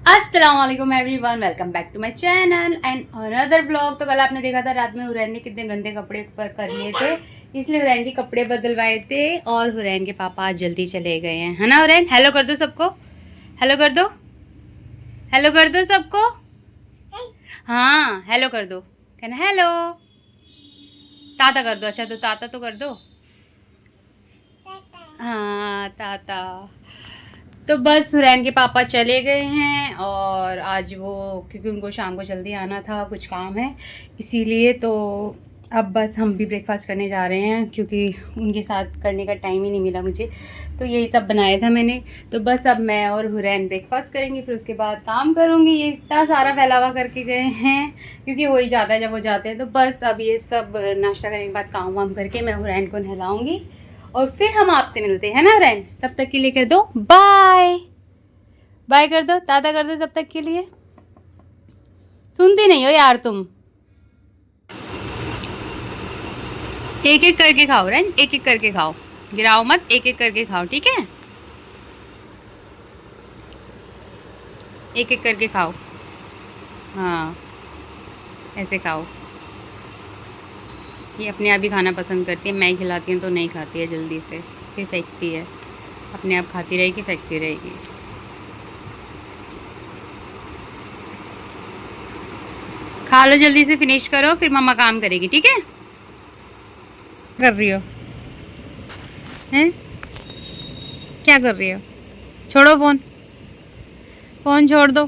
अस्सलाम वालेकुम everyone, welcome back to my channel and another blog. तो कल आपने देखा था रात में हुरैन ने कितने गंदे कपड़े पर कर लिए थे, इसलिए हुरैन के कपड़े बदलवाए थे और हुरैन के पापा आज जल्दी चले गए हैं, है ना हुरैन? हेलो कर दो सबको, हेलो कर दो, हेलो कर दो सबको। हाँ हेलो कर दो, कहना हेलो। ताता कर दो, अच्छा तो ताता तो कर दो। हाँ ताता। तो बस हुरैन के पापा चले गए हैं और आज वो क्योंकि उनको शाम को जल्दी आना था, कुछ काम है इसीलिए। तो अब बस हम भी ब्रेकफास्ट करने जा रहे हैं क्योंकि उनके साथ करने का टाइम ही नहीं मिला मुझे, तो यही सब बनाया था मैंने। तो बस अब मैं और हुरैन ब्रेकफास्ट करेंगे, फिर उसके बाद काम करूँगी। ये इतना सारा फैलावा करके गए हैं क्योंकि हो ही जाता है जब वो जाते हैं। तो बस अब ये सब नाश्ता करने के बाद काम वाम करके मैं हुरैन को नहलाऊँगी और फिर हम आपसे मिलते हैं ना हुरैन। तब तक के लिए कर दो बाय, बाय कर दो, ताता कर दो तब तक के लिए। सुनती नहीं हो यार तुम। एक एक करके खाओ हुरैन, एक एक करके खाओ, गिराओ मत, एक एक करके खाओ, ठीक है? एक एक करके खाओ, हाँ ऐसे खाओ। ये अपने आप ही खाना पसंद करती है, मैं खिलाती हूँ तो नहीं खाती है जल्दी से, फिर फेंकती है। अपने आप खाती रहेगी, फेंकती रहेगी। खा लो जल्दी से, फिनिश करो, फिर मम्मा काम करेगी, ठीक है? कर रही हो हैं? क्या कर रही हो? छोड़ो फोन, फोन छोड़ दो।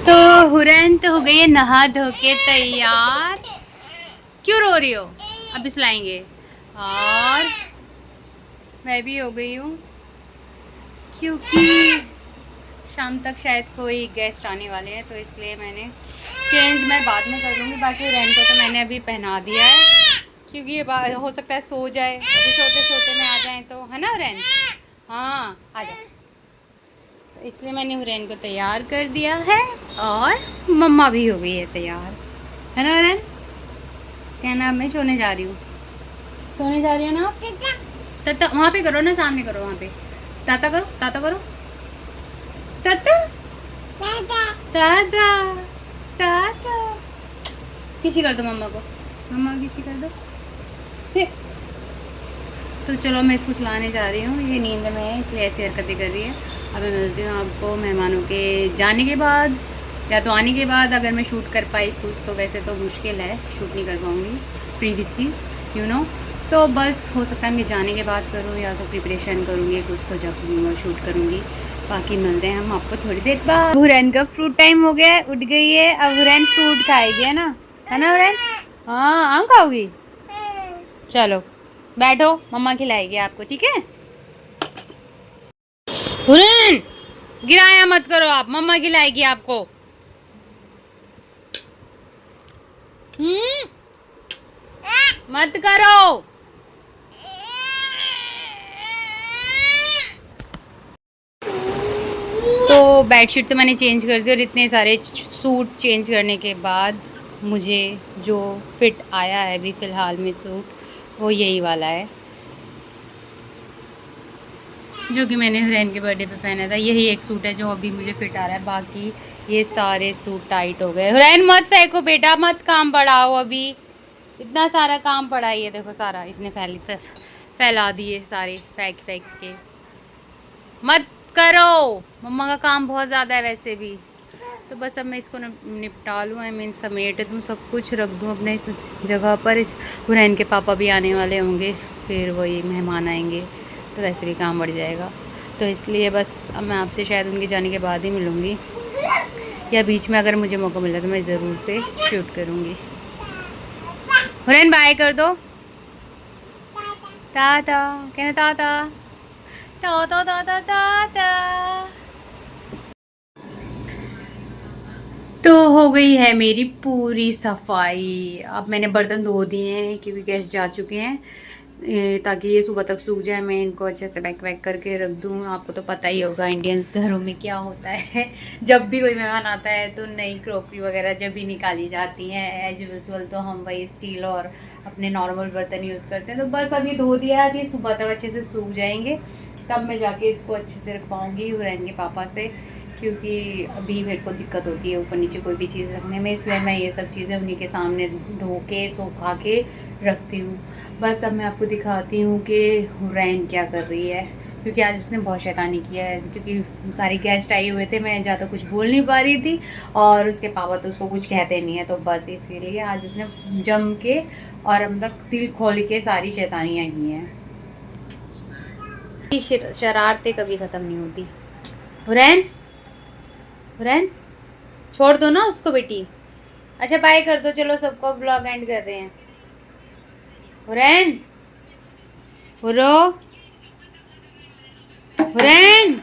तो हुरैन तो हो गई है नहा धो के तैयार। क्यों रो रही हो? अभी सुलाएंगे। और मैं भी हो गई हूँ क्योंकि शाम तक शायद कोई गेस्ट आने वाले हैं, तो इसलिए मैंने चेंज मैं बाद में कर लूँगी। बाकी हुरैन को तो मैंने अभी पहना दिया है क्योंकि ये हो सकता है सो जाए, अभी सोते सोते में आ जाए तो, है ना हुरैन? हाँ आ जाओ। तो इसलिए मैंने हुरैन को तैयार कर दिया है और मम्मा भी हो गई है तैयार, है ना हुरैन? कहना मैं सोने जा रही हूँ, सोने जा रही हो ना आप? ताता वहाँ पे करो ना, सामने करो, वहाँ पे ताता करो, ताता करो, ताता ताता ताता। किसी कर दो मम्मा को, मम्मा को किसी कर दो फिर। तो चलो मैं इसको सुलाने जा रही हूँ, ये नींद में है इसलिए ऐसी हरकतें कर रही है। अब मैं मिलती हूँ आपको मेहमानों के जाने के बाद या तो आने के बाद, अगर मैं शूट कर पाई कुछ। तो वैसे तो मुश्किल है, शूट नहीं कर पाऊँगी प्रीवियसली, यू नो। तो बस हो सकता है मैं जाने के बाद करूँ या तो प्रिपरेशन करूँगी कुछ, तो जब शूट करूँगी। बाकी मिलते हैं हम आपको थोड़ी देर बाद। हुरैन का फ्रूट टाइम हो गया है, उठ गई है, अब हुरैन फ्रूट खाएगी, है ना? है ना हुरैन? हाँ आम खाओगी? चलो बैठो, मम्मा खिलाएगी आपको, ठीक है? हुरैन गिराया मत करो आप, मम्मा खिलाएगी आपको। मत करो। तो बेडशीट तो मैंने चेंज कर दी और इतने सारे सूट चेंज करने के बाद मुझे जो फिट आया है अभी फ़िलहाल में सूट, वो यही वाला है जो कि मैंने हुरैन के बर्थडे पे पहना था। यही एक सूट है जो अभी मुझे फिट आ रहा है, बाकी ये सारे सूट टाइट हो गए। हुरैन मत फेंको बेटा, मत काम बढ़ाओ, अभी इतना सारा काम पड़ा है। ये देखो सारा इसने फैला दिए सारे, फेंक फेंक के। मत करो, मम्मा का काम बहुत ज़्यादा है वैसे भी। तो बस अब मैं इसको निपटा लूँ, आई मीन समेट दूँ, सब कुछ रख दूँ अपने इस जगह पर। इस हुरैन के पापा भी आने वाले होंगे, फिर वही मेहमान आएंगे तो वैसे भी काम बढ़ जाएगा। तो इसलिए बस अब मैं आपसे शायद उनके जाने के बाद ही मिलूँगी, या बीच में अगर मुझे मौका मिला तो मैं ज़रूर से शूट करूँगी। हुरैन बाय कर दो, ताता कहना, ताता ताता ताता ताता। तो हो गई है मेरी पूरी सफाई। अब मैंने बर्तन धो दिए हैं क्योंकि गेस्ट जा चुके हैं, ताकि ये सुबह तक सूख जाए। मैं इनको अच्छे से पैक वैक करके रख दूँ। आपको तो पता ही होगा इंडियंस घरों में क्या होता है जब भी कोई मेहमान आता है तो नई क्रॉकरी वगैरह जब भी निकाली जाती हैं, एज यूजुअल तो हम वही स्टील और अपने नॉर्मल बर्तन यूज़ करते हैं। तो बस अब ये धो दिया है, अब ये सुबह तक अच्छे से सूख जाएंगे तब मैं जाके इसको अच्छे से रखवाऊँगी हुरैन के पापा से, क्योंकि अभी मेरे को दिक्कत होती है ऊपर नीचे कोई भी चीज़ रखने में, इसलिए मैं ये सब चीज़ें उन्हीं के सामने धो के सुखा के रखती हूँ। बस अब मैं आपको दिखाती हूँ कि हुरैन क्या कर रही है, क्योंकि आज उसने बहुत शैतानी किया है, क्योंकि सारे गेस्ट आए हुए थे, मैं ज़्यादा कुछ बोल नहीं पा रही थी और उसके पापा तो उसको कुछ कहते नहीं है, तो बस इसीलिए आज उसने जम के और मतलब दिल खोल के सारी शैतानियाँ की हैं। शरारतें कभी ख़त्म नहीं होती। हुरैन, हुरैन छोड़ दो ना उसको बेटी। अच्छा बाय कर दो, चलो सबको व्लॉग एंड कर रहे हैं। हुरैन, हुरो, हुरैन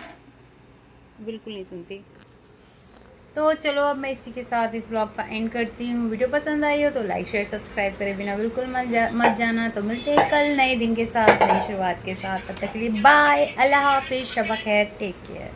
बिल्कुल नहीं सुनती। तो चलो अब मैं इसी के साथ इस व्लॉग का एंड करती हूँ। वीडियो पसंद आई हो तो लाइक शेयर सब्सक्राइब करे बिना बिल्कुल मत जाना। तो मिलते हैं कल नए दिन के साथ, नई शुरुआत के साथ। तब तक के लिए बाय, अल्लाह हाफिज़, शबा खैर, टेक केयर।